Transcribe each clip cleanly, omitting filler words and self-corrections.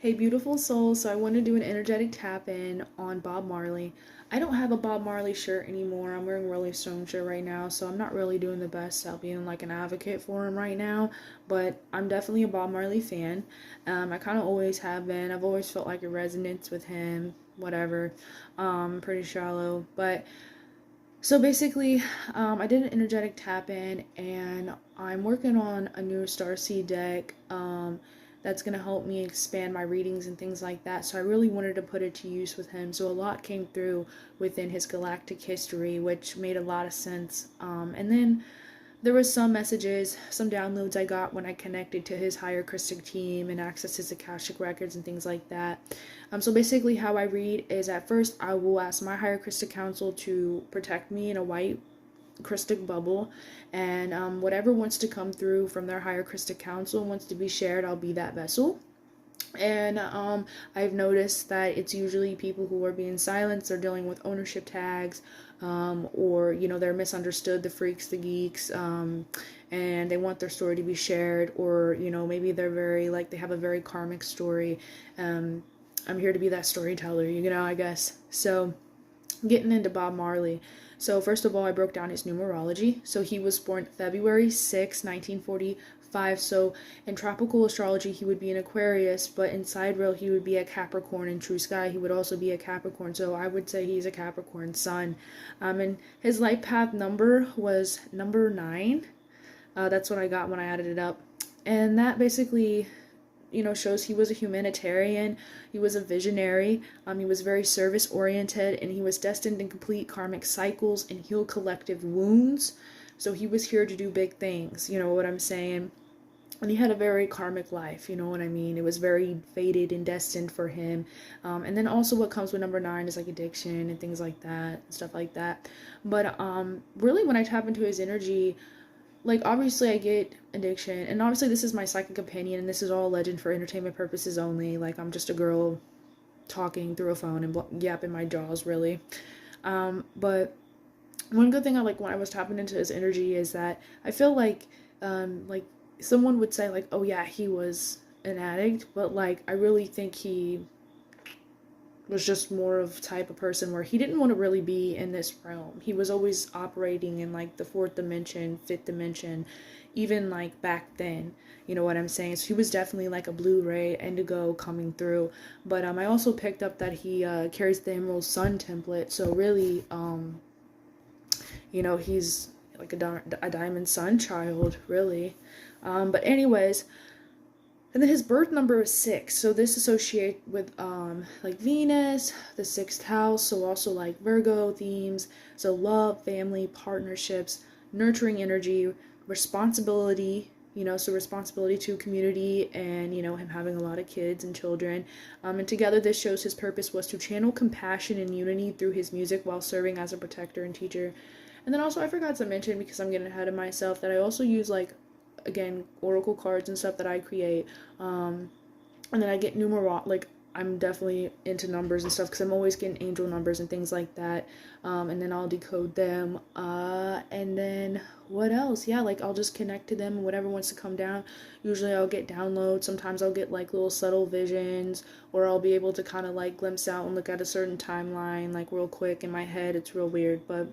Hey, beautiful soul. So I want to do an energetic tap in on Bob Marley. I don't have a Bob Marley shirt anymore. I'm wearing a Rolling Stone shirt right now, so I'm not really doing the best at being like an advocate for him right now. But I'm definitely a Bob Marley fan. I kind of always have been. I've always felt like a resonance with him. Whatever. Pretty shallow, but so basically, I did an energetic tap in, and I'm working on a new Starseed deck that's going to help me expand my readings and things like that. So I really wanted to put it to use with him. So a lot came through within his galactic history, which made a lot of sense. And then there was some messages, some downloads I got when I connected to his higher Krystic team and accessed his Akashic records and things like that. So basically how I read is at first I will ask my higher Krystic council to protect me in a white Krystic bubble, and whatever wants to come through from their higher Krystic council wants to be shared, I'll be that vessel. And I've noticed that it's usually people who are being silenced or dealing with ownership tags, or they're misunderstood, the freaks, the geeks, and they want their story to be shared, or maybe they're very like they have a very karmic story. I'm here to be that storyteller, I guess. So getting into Bob Marley. So first of all, I broke down his numerology. So he was born February 6, 1945. So in tropical astrology, he would be an Aquarius, but in sidereal, he would be a Capricorn. In true sky, he would also be a Capricorn. So I would say he's a Capricorn sun. And his life path number was number 9. That's what I got when I added it up. And that basically shows he was a humanitarian, he was a visionary, he was very service oriented, and he was destined to complete karmic cycles and heal collective wounds. So he was here to do big things, you know what I'm saying? And he had a very karmic life, you know what I mean? It was very fated and destined for him. And then also what comes with number 9 is like addiction and things like that, stuff like that. But really when I tap into his energy, like obviously I get addiction, and obviously this is my psychic opinion, and this is all legend for entertainment purposes only. Like I'm just a girl talking through a phone and yapping my jaws, really. But one good thing I like when I was tapping into his energy is that I feel like someone would say like, oh yeah, he was an addict, but like I really think he was just more of type of person where he didn't want to really be in this realm. He was always operating in like the 4th dimension, 5th dimension, even like back then. You know what I'm saying? So he was definitely like a Blu-ray indigo coming through. But I also picked up that he carries the Emerald Sun template. So really, he's like a Diamond Sun child, really. But anyways, and then his birth number is 6, so this associates with like Venus, the 6th house, so also like Virgo themes, so love, family, partnerships, nurturing energy, responsibility, so responsibility to community, and him having a lot of kids and children. And together this shows his purpose was to channel compassion and unity through his music while serving as a protector and teacher. And then also I forgot to mention, because I'm getting ahead of myself, that I also use like, again, oracle cards and stuff that I create, and then I get like I'm definitely into numbers and stuff because I'm always getting angel numbers and things like that, and then I'll decode them, and then what else, yeah, like I'll just connect to them and whatever wants to come down. Usually I'll get downloads, sometimes I'll get like little subtle visions, or I'll be able to kind of like glimpse out and look at a certain timeline like real quick in my head. It's real weird, but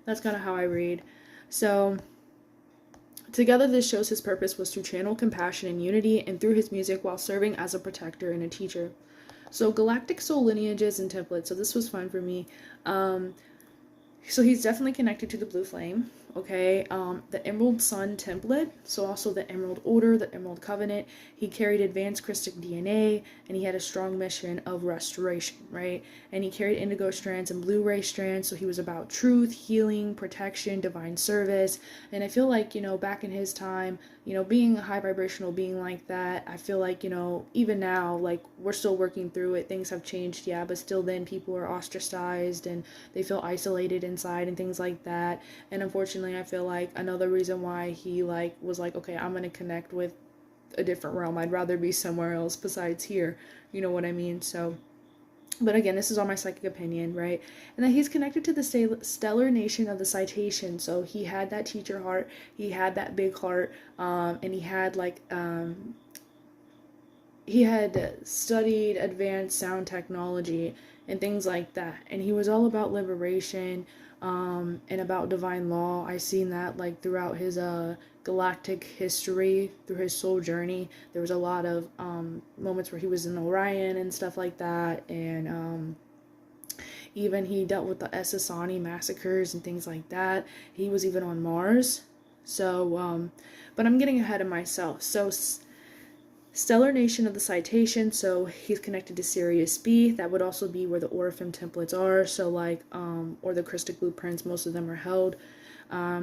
that's kind of how I read. So together, this shows his purpose was to channel compassion and unity, and through his music while serving as a protector and a teacher. So galactic soul lineages and templates. So this was fun for me. So he's definitely connected to the blue flame. Okay, the Emerald Sun template, so also the Emerald Order, the Emerald Covenant. He carried advanced Krystic DNA, and he had a strong mission of restoration, right? And he carried indigo strands and blue ray strands, so he was about truth, healing, protection, divine service. And I feel like, back in his time, being a high vibrational being like that, I feel like, even now, like, we're still working through it. Things have changed, yeah, but still then people are ostracized and they feel isolated inside and things like that. And unfortunately, I feel like another reason why he was like, okay, I'm gonna connect with a different realm. I'd rather be somewhere else besides here. You know what I mean? So, but again, this is all my psychic opinion, right? And then he's connected to the stellar nation of the citation. So he had that teacher heart, he had that big heart, and he had like he had studied advanced sound technology and things like that, and he was all about liberation, and about divine law. I seen that like throughout his galactic history, through his soul journey. There was a lot of moments where he was in Orion and stuff like that, and even he dealt with the Essassani massacres and things like that. He was even on Mars. So, but I'm getting ahead of myself. So, stellar nation of the citation. So he's connected to Sirius B. That would also be where the Orifim templates are. So like, or the Krystic blueprints. Most of them are held.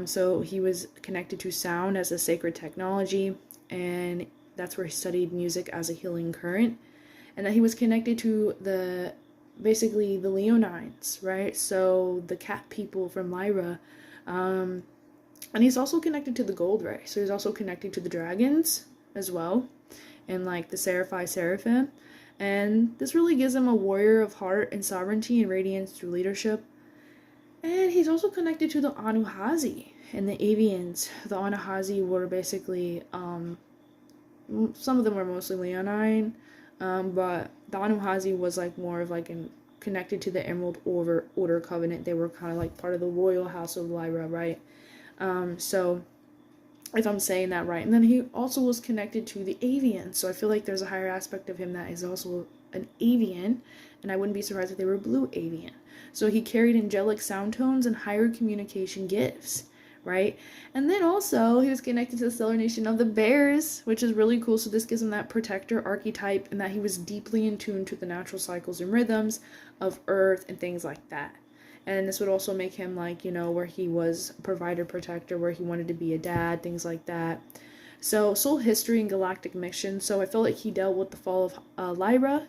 So he was connected to sound as a sacred technology, and that's where he studied music as a healing current. And that he was connected to basically the Leonines, right? So the cat people from Lyra. And he's also connected to the Gold Ray. So he's also connected to the dragons as well, and like the Seraphim. And this really gives him a warrior of heart and sovereignty and radiance through leadership. And he's also connected to the Anuhazi and the Avians. The Anuhazi were basically, some of them were mostly Leonine, but the Anuhazi was like more of like connected to the Emerald Order Covenant. They were kind of like part of the royal house of Lyra, right? So if I'm saying that right. And then he also was connected to the Avian. So I feel like there's a higher aspect of him that is also an Avian, and I wouldn't be surprised if they were blue Avian. So he carried angelic sound tones and higher communication gifts, right? And then also he was connected to the stellar nation of the Bears, which is really cool. So this gives him that protector archetype, and that he was deeply in tune to the natural cycles and rhythms of Earth and things like that. And this would also make him like, where he was a provider, protector, where he wanted to be a dad, things like that. So soul history and galactic mission. So I feel like he dealt with the fall of Lyra.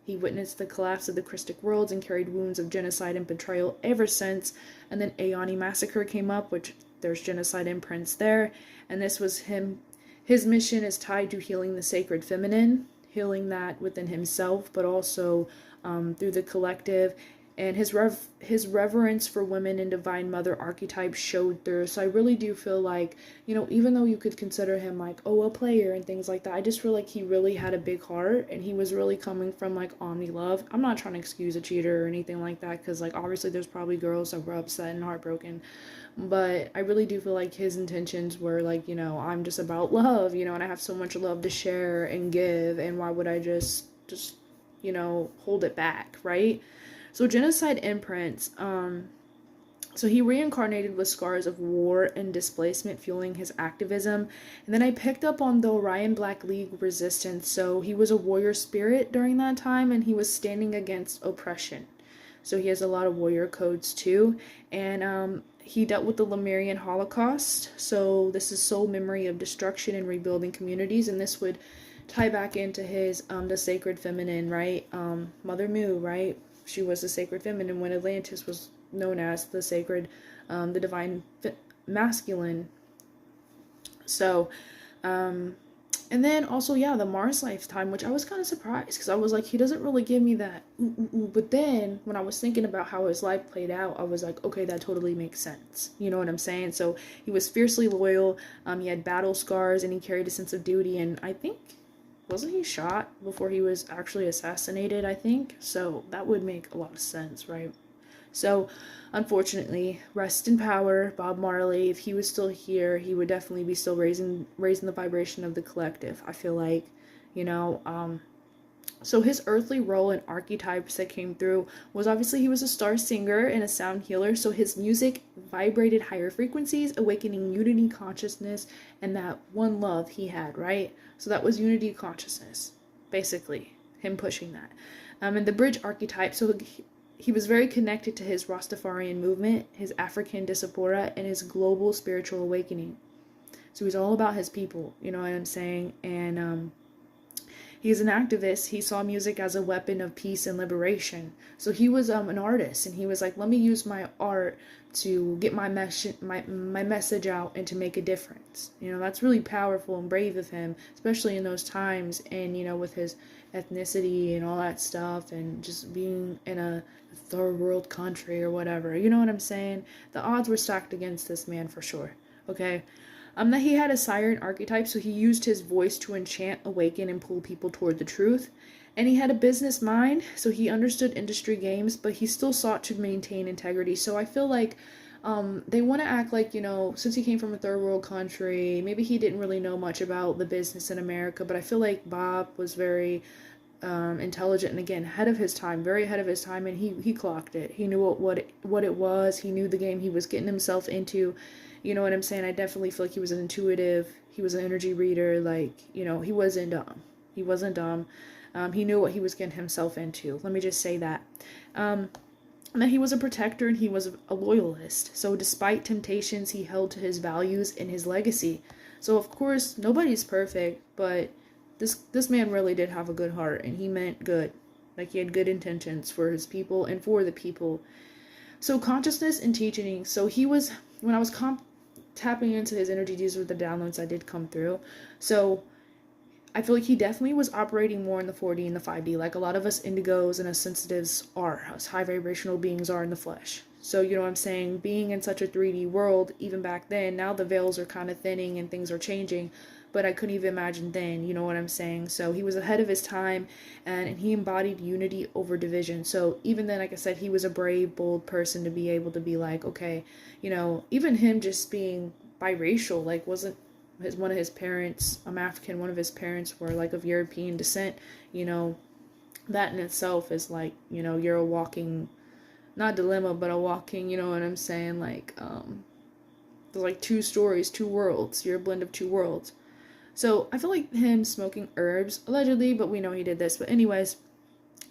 He witnessed the collapse of the Krystic worlds and carried wounds of genocide and betrayal ever since. And then Aeoni massacre came up, which there's genocide imprints there. And this was him. His mission is tied to healing the sacred feminine, healing that within himself, but also through the collective. And his reverence for women and divine mother archetypes showed through. So I really do feel like, even though you could consider him like, a player and things like that, I just feel like he really had a big heart, and he was really coming from like Omni-love. I'm not trying to excuse a cheater or anything like that, because like obviously there's probably girls that were upset and heartbroken, but I really do feel like his intentions were like, I'm just about love, and I have so much love to share and give, and why would I just hold it back, right? So genocide imprints, so he reincarnated with scars of war and displacement fueling his activism. And then I picked up on the Orion Black League resistance. So he was a warrior spirit during that time, and he was standing against oppression. So he has a lot of warrior codes too. And he dealt with the Lemurian Holocaust. So this is soul memory of destruction and rebuilding communities. And this would tie back into his, the sacred feminine, right? Mother Mu, right? She was the sacred feminine when Atlantis was known as the sacred, the divine masculine. So, and then also, the Mars lifetime, which I was kind of surprised, because I was like, he doesn't really give me that. But then when I was thinking about how his life played out, I was like, okay, that totally makes sense. You know what I'm saying? So he was fiercely loyal. He had battle scars, and he carried a sense of duty. And I think, wasn't he shot before he was actually assassinated, I think? So that would make a lot of sense, right? So, unfortunately, rest in power, Bob Marley. If he was still here, he would definitely be still raising the vibration of the collective. I feel like, so his earthly role and archetypes that came through was obviously he was a star singer and a sound healer. So his music vibrated higher frequencies, awakening unity consciousness and that one love he had, right? So that was unity consciousness, basically, him pushing that. And the bridge archetype, so he was very connected to his Rastafarian movement, his African diaspora, and his global spiritual awakening. So he's all about his people, you know what I'm saying? And he's an activist. He saw music as a weapon of peace and liberation. So he was an artist, and he was like, let me use my art to get my message out and to make a difference. That's really powerful and brave of him, especially in those times, and with his ethnicity and all that stuff, and just being in a third world country or whatever. You know what I'm saying? The odds were stacked against this man for sure. Okay. That he had a siren archetype, so he used his voice to enchant, awaken, and pull people toward the truth. And he had a business mind, so he understood industry games, but he still sought to maintain integrity. So I feel like they want to act like, since he came from a third world country, maybe he didn't really know much about the business in America, but I feel like Bob was very intelligent and, again, ahead of his time, very ahead of his time, and he clocked it. He knew what it was. He knew the game he was getting himself into. You know what I'm saying? I definitely feel like he was an intuitive. He was an energy reader. Like, he wasn't dumb. He wasn't dumb. He knew what he was getting himself into. Let me just say that. And that he was a protector and he was a loyalist. So despite temptations, he held to his values and his legacy. So of course, nobody's perfect, but this man really did have a good heart, and he meant good. Like, he had good intentions for his people and for the people. So consciousness and teaching. So he was, when I was tapping into his energy, these were the downloads that did come through. So I feel like he definitely was operating more in the 4D and the 5D, like a lot of us indigos and us sensitives are, us high vibrational beings are in the flesh. So, you know what I'm saying, being in such a 3D world, even back then, now the veils are kind of thinning and things are changing, but I couldn't even imagine then, you know what I'm saying? So he was ahead of his time, and he embodied unity over division. So even then, like I said, he was a brave, bold person to be able to be like, okay, even him just being biracial, like, wasn't one of his parents, African, one of his parents were like of European descent, that in itself is like, you're a walking, not dilemma, but a walking, you know what I'm saying, like, there's like two stories, two worlds, you're a blend of two worlds. So I feel like him smoking herbs, allegedly, but we know he did this, but anyways,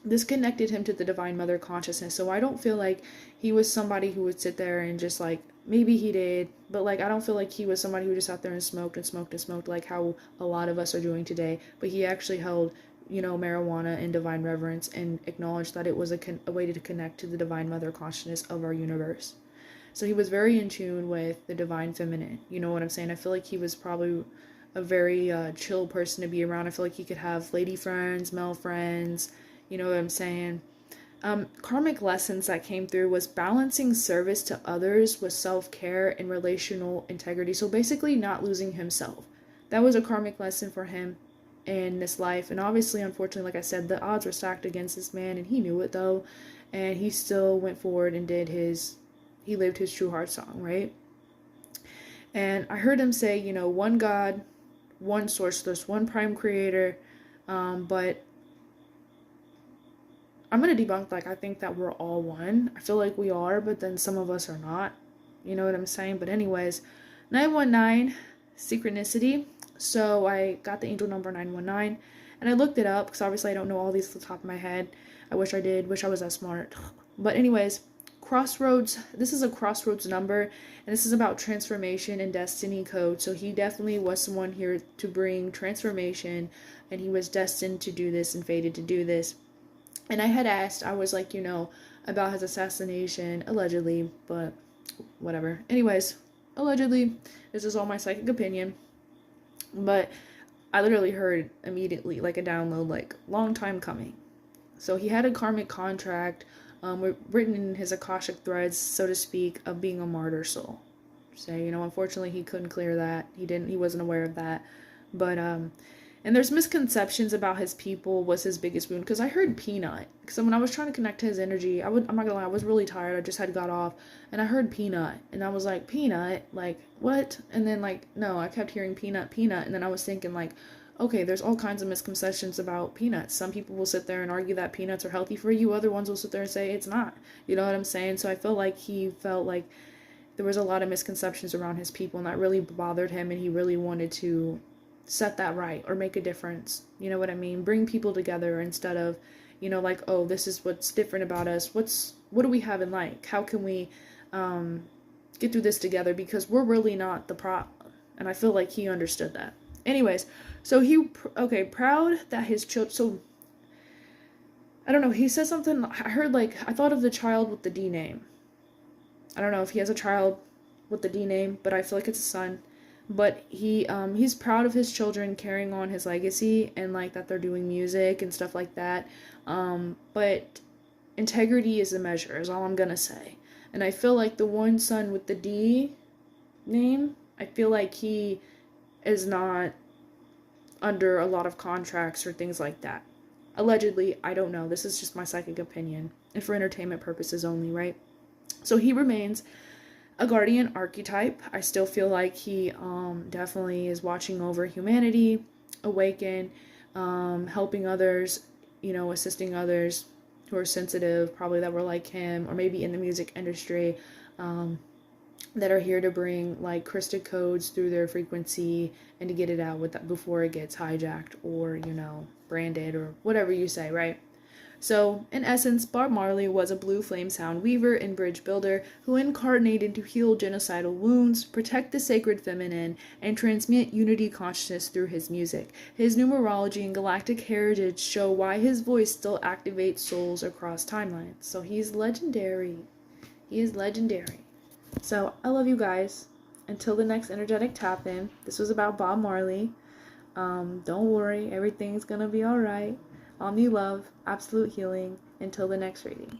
this connected him to the Divine Mother consciousness. So I don't feel like he was somebody who would sit there and just like, maybe he did, but like, I don't feel like he was somebody who just sat there and smoked and smoked and smoked like how a lot of us are doing today. But he actually held, marijuana in divine reverence and acknowledged that it was a way to connect to the Divine Mother consciousness of our universe. So he was very in tune with the divine feminine. You know what I'm saying? I feel like he was probably a very chill person to be around. I feel like he could have lady friends, male friends, you know what I'm saying? Karmic lessons that came through was balancing service to others with self-care and relational integrity. So basically not losing himself. That was a karmic lesson for him in this life. And obviously, unfortunately, like I said, the odds were stacked against this man, and he knew it though. And he still went forward and he lived his true heart song, right? And I heard him say, one God, one source, there's one prime creator, but I'm going to debunk, like, I think that we're all one. I feel like we are, but then some of us are not. You know what I'm saying? But anyways, 919, synchronicity. So I got the angel number 919, and I looked it up, because obviously I don't know all these off the top of my head. I wish I did. Wish I was that smart. But anyways, crossroads. This is a crossroads number, and this is about transformation and destiny code. So he definitely was someone here to bring transformation, and he was destined to do this and fated to do this. And I had asked, I was like, about his assassination, allegedly, but whatever. Anyways, allegedly, this is all my psychic opinion, but I literally heard immediately, like a download, like, long time coming. So he had a karmic contract, written in his Akashic threads, so to speak, of being a martyr soul. So, unfortunately he couldn't clear that. He wasn't aware of that. But, and there's misconceptions about his people was his biggest wound, because I heard peanut. So when I was trying to connect to his energy, I'm not gonna lie, I was really tired. I just had got off, and I heard peanut, and I was like, peanut? Like, what? And then, like, no, I kept hearing peanut, and then I was thinking, like, okay, there's all kinds of misconceptions about peanuts. Some people will sit there and argue that peanuts are healthy for you. Other ones will sit there and say it's not. You know what I'm saying? So I feel like he felt like there was a lot of misconceptions around his people, and that really bothered him, and he really wanted to set that right or make a difference. You know what I mean? Bring people together instead of, like, oh, this is what's different about us. What do we have in like? How can we get through this together? Because we're really not the problem. And I feel like he understood that. Anyways, so proud that his children, so, I don't know, he said something, I heard, like, I thought of the child with the D name. I don't know if he has a child with the D name, but I feel like it's a son. But he's proud of his children carrying on his legacy, and like that they're doing music and stuff like that. But integrity is the measure, is all I'm gonna say. And I feel like the one son with the D name, I feel like he is not under a lot of contracts or things like that. Allegedly, I don't know. This is just my psychic opinion, and for entertainment purposes only, right? So he remains a guardian archetype. I still feel like he definitely is watching over humanity, awaken, helping others, assisting others who are sensitive, probably that were like him, or maybe in the music industry, that are here to bring like Krystic codes through their frequency and to get it out with that before it gets hijacked or, branded or whatever you say, right? So, in essence, Bob Marley was a blue flame sound weaver and bridge builder who incarnated to heal genocidal wounds, protect the sacred feminine, and transmit unity consciousness through his music. His numerology and galactic heritage show why his voice still activates souls across timelines. So he's legendary. He is legendary. So, I love you guys. Until the next energetic tap-in, this was about Bob Marley. Don't worry, everything's gonna be alright. Omni-love, absolute healing. Until the next reading.